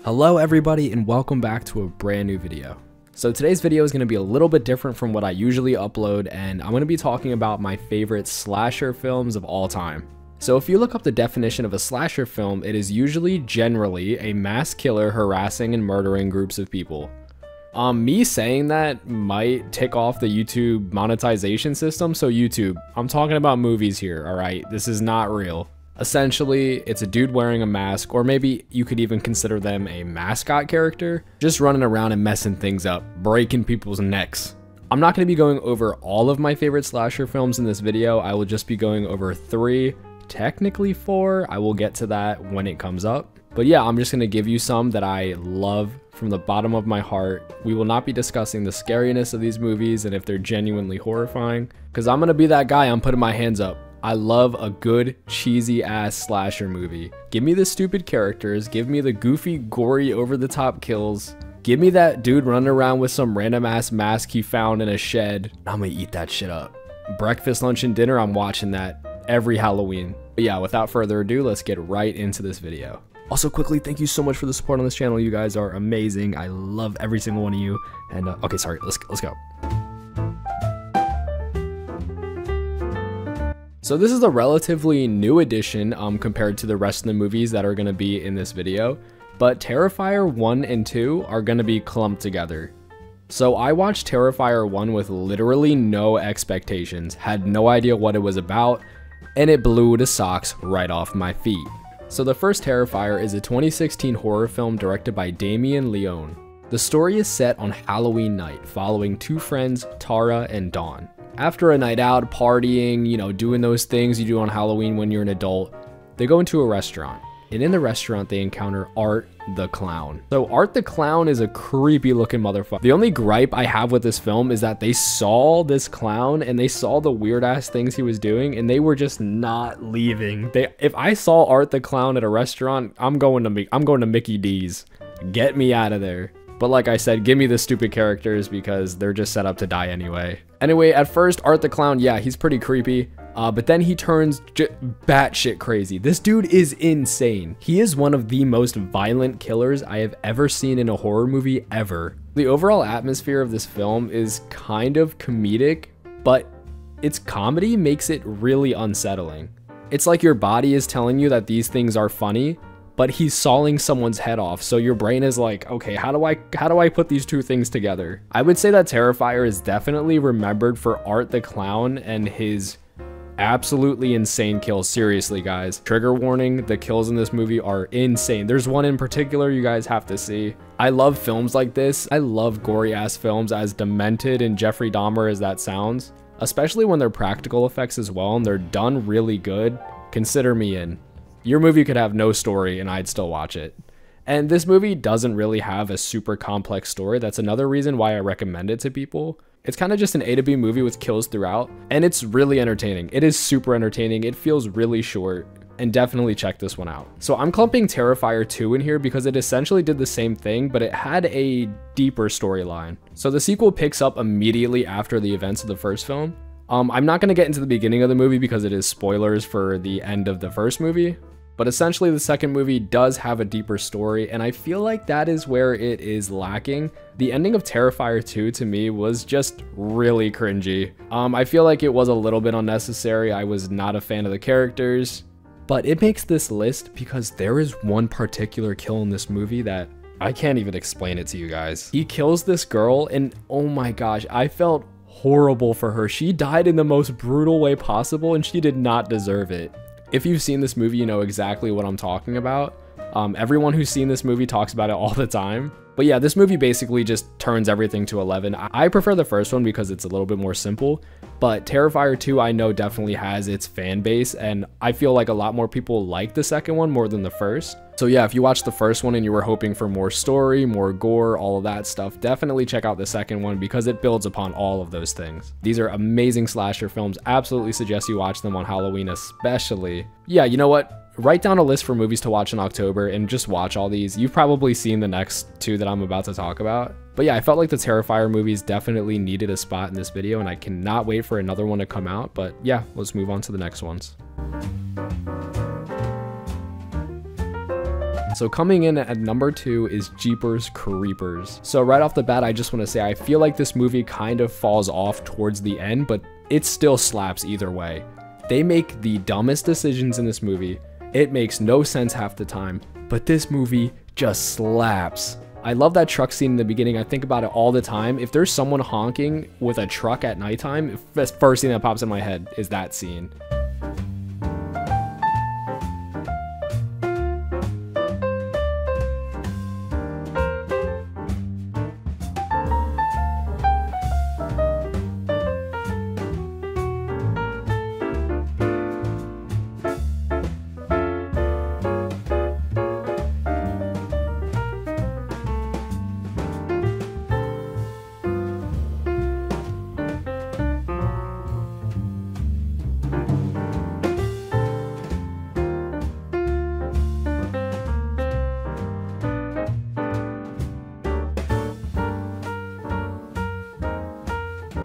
Hello everybody and welcome back to a brand new video. So today's video is going to be a little bit different from what I usually upload, and I'm going to be talking about my favorite slasher films of all time. So if you look up the definition of a slasher film, it is usually generally a mass killer harassing and murdering groups of people. Me saying that might tick off the YouTube monetization system, so YouTube, I'm talking about movies here, alright? This is not real. Essentially, it's a dude wearing a mask, or maybe you could even consider them a mascot character, just running around and messing things up, breaking people's necks. I'm not going to be going over all of my favorite slasher films in this video. I will just be going over 3, technically 4. I will get to that when it comes up. But yeah, I'm just going to give you some that I love from the bottom of my heart. We will not be discussing the scariness of these movies and if they're genuinely horrifying, because I'm going to be that guy. I'm putting my hands up. I love a good cheesy ass slasher movie. Give me the stupid characters, give me the goofy, gory, over the top kills. Give me that dude running around with some random ass mask he found in a shed. I'm gonna eat that shit up. Breakfast, lunch, and dinner, I'm watching that every Halloween. But yeah, without further ado, let's get right into this video. Also quickly, thank you so much for the support on this channel. You guys are amazing. I love every single one of you. And okay, sorry, let's go. So this is a relatively new addition compared to the rest of the movies that are going to be in this video, but Terrifier 1 and 2 are going to be clumped together. So I watched Terrifier 1 with literally no expectations, had no idea what it was about, and it blew the socks right off my feet. So the first Terrifier is a 2016 horror film directed by Damien Leone. The story is set on Halloween night, following 2 friends, Tara and Dawn. After a night out, partying, you know, doing those things you do on Halloween when you're an adult, they go into a restaurant. And in the restaurant, they encounter Art the Clown. So Art the Clown is a creepy looking motherfucker. The only gripe I have with this film is that they saw this clown and they saw the weird ass things he was doing and they were just not leaving. If I saw Art the Clown at a restaurant, I'm going to Mickey D's. Get me out of there. But like I said, give me the stupid characters because they're just set up to die anyway. Anyway, at first, Art the Clown, yeah, he's pretty creepy. But then he turns batshit crazy. This dude is insane. He is one of the most violent killers I have ever seen in a horror movie ever. The overall atmosphere of this film is kind of comedic, but its comedy makes it really unsettling. It's like your body is telling you that these things are funny, but he's sawing someone's head off, so your brain is like, okay, how do I put these two things together? I would say that Terrifier is definitely remembered for Art the Clown and his absolutely insane kills. Seriously, guys. Trigger warning, the kills in this movie are insane. There's one in particular you guys have to see. I love films like this. I love gory ass films, as demented and Jeffrey Dahmer as that sounds, especially when they're practical effects as well and they're done really good. Consider me in. Your movie could have no story and I'd still watch it. And this movie doesn't really have a super complex story. That's another reason why I recommend it to people. It's kind of just an A to B movie with kills throughout, and it's really entertaining. It is super entertaining. It feels really short, and definitely check this one out. So I'm clumping Terrifier 2 in here because it essentially did the same thing, but it had a deeper storyline. So the sequel picks up immediately after the events of the first film. I'm not going to get into the beginning of the movie because it is spoilers for the end of the first movie. But essentially the second movie does have a deeper story, and I feel like that is where it is lacking. The ending of Terrifier 2 to me was just really cringy. I feel like it was a little bit unnecessary. I was not a fan of the characters, but it makes this list because there is one particular kill in this movie that I can't even explain it to you guys. He kills this girl and oh my gosh, I felt horrible for her. She died in the most brutal way possible and she did not deserve it. If you've seen this movie, you know exactly what I'm talking about. Everyone who's seen this movie talks about it all the time. But yeah, this movie basically just turns everything to 11. I prefer the first one because it's a little bit more simple, but Terrifier 2 I know definitely has its fan base, and I feel like a lot more people like the second one more than the first. So yeah, if you watched the first one and you were hoping for more story, more gore, all of that stuff, definitely check out the second one because it builds upon all of those things. These are amazing slasher films. Absolutely suggest you watch them on Halloween especially. Yeah, you know what? Write down a list for movies to watch in October and just watch all these. You've probably seen the next 2 that I'm about to talk about. But yeah, I felt like the Terrifier movies definitely needed a spot in this video and I cannot wait for another one to come out. But yeah, let's move on to the next ones. So coming in at number 2 is Jeepers Creepers. So right off the bat, I just want to say I feel like this movie kind of falls off towards the end, but it still slaps either way. They make the dumbest decisions in this movie. It makes no sense half the time, but this movie just slaps. I love that truck scene in the beginning. I think about it all the time. If there's someone honking with a truck at nighttime, the first thing that pops in my head is that scene.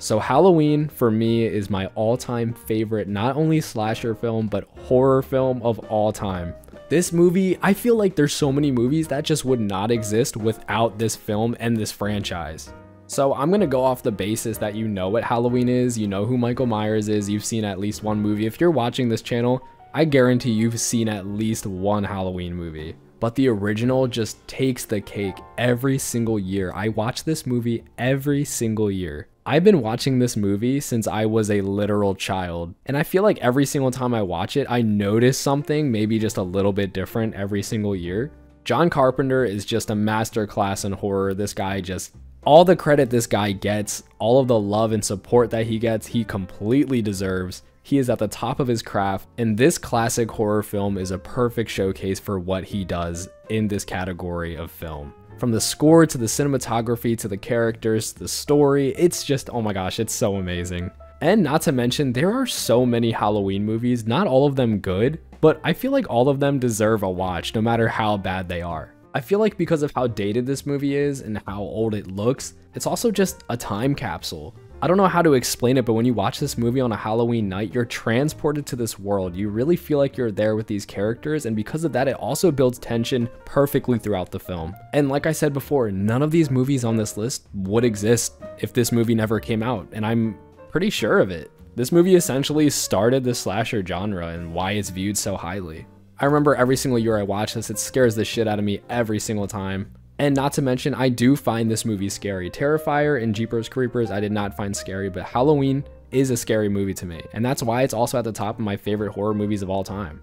So Halloween for me is my all-time favorite, not only slasher film, but horror film of all time. This movie, I feel like there's so many movies that just would not exist without this film and this franchise. So I'm gonna go off the basis that you know what Halloween is, you know who Michael Myers is, you've seen at least one movie. If you're watching this channel, I guarantee you've seen at least one Halloween movie. But the original just takes the cake every single year. I watch this movie every single year. I've been watching this movie since I was a literal child, and I feel like every single time I watch it, I notice something maybe just a little bit different every single year. John Carpenter is just a masterclass in horror. This guy just, all the credit this guy gets, all of the love and support that he gets, he completely deserves. He is at the top of his craft, and this classic horror film is a perfect showcase for what he does in this category of film. From the score to the cinematography to the characters, the story, it's just, oh my gosh, it's so amazing. And not to mention, there are so many Halloween movies, not all of them good, but I feel like all of them deserve a watch, no matter how bad they are. I feel like because of how dated this movie is and how old it looks, it's also just a time capsule. I don't know how to explain it, but when you watch this movie on a Halloween night, you're transported to this world. You really feel like you're there with these characters, and because of that, it also builds tension perfectly throughout the film. And like I said before, none of these movies on this list would exist if this movie never came out, and I'm pretty sure of it. This movie essentially started the slasher genre and why it's viewed so highly. I remember every single year I watch this, it scares the shit out of me every single time. And not to mention, I do find this movie scary. Terrifier and Jeepers Creepers I did not find scary, but Halloween is a scary movie to me, and that's why it's also at the top of my favorite horror movies of all time.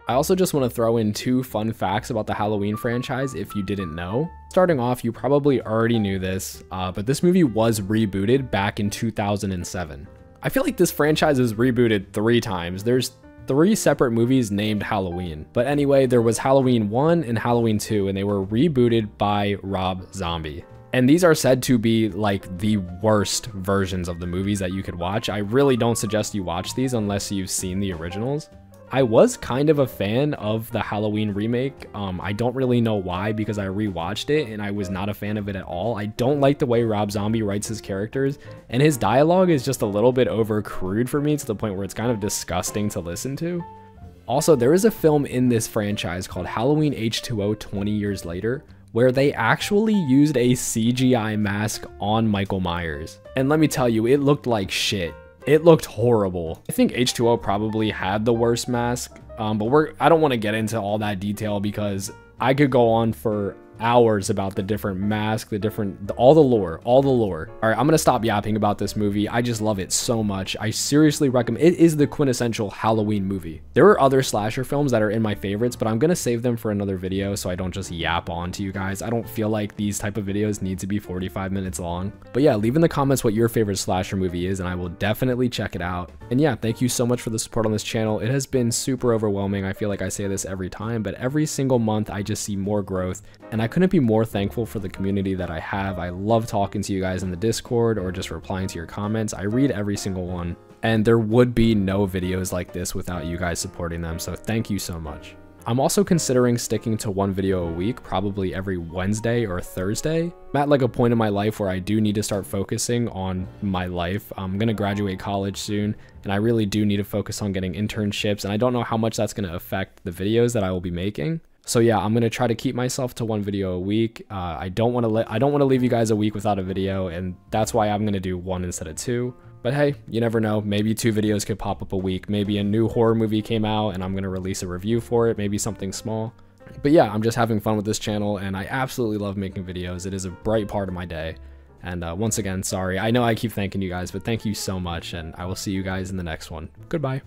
I also just want to throw in 2 fun facts about the Halloween franchise if you didn't know. Starting off, you probably already knew this, but this movie was rebooted back in 2007. I feel like this franchise is rebooted 3 times. There's 3 separate movies named Halloween. But anyway, there was Halloween 1 and Halloween 2, and they were rebooted by Rob Zombie. And these are said to be like the worst versions of the movies that you could watch. I really don't suggest you watch these unless you've seen the originals. I was kind of a fan of the Halloween remake. I don't really know why, because I rewatched it and I was not a fan of it at all. I don't like the way Rob Zombie writes his characters, and his dialogue is just a little bit over crude for me to the point where it's kind of disgusting to listen to. Also, there is a film in this franchise called Halloween H2O 20 Years Later, where they actually used a CGI mask on Michael Myers. And let me tell you, it looked like shit. It looked horrible. I think H2O probably had the worst mask, but I don't want to get into all that detail because I could go on for hours about the different masks, all the lore. All right, I'm gonna stop yapping about this movie. I just love it so much. I seriously recommend it. Is the quintessential Halloween movie. There are other slasher films that are in my favorites, but I'm gonna save them for another video so I don't just yap on to you guys. I don't feel like these type of videos need to be 45 minutes long. But yeah, leave in the comments what your favorite slasher movie is, and I will definitely check it out. And yeah, thank you so much for the support on this channel. It has been super overwhelming. I feel like I say this every time, but every single month I just see more growth, and I couldn't be more thankful for the community that I have. I love talking to you guys in the Discord or just replying to your comments. I read every single one, and there would be no videos like this without you guys supporting them, so thank you so much. I'm also considering sticking to 1 video a week, probably every Wednesday or Thursday. I'm at like a point in my life where I do need to start focusing on my life. I'm gonna graduate college soon, and I really do need to focus on getting internships, and I don't know how much that's gonna affect the videos that I will be making. So yeah, I'm gonna try to keep myself to 1 video a week. I don't want to leave you guys a week without a video, and that's why I'm gonna do 1 instead of 2. But hey, you never know. Maybe 2 videos could pop up a week. Maybe a new horror movie came out and I'm gonna release a review for it. Maybe something small. But yeah, I'm just having fun with this channel, and I absolutely love making videos. It is a bright part of my day. And once again, sorry. I know I keep thanking you guys, but thank you so much, and I will see you guys in the next one. Goodbye.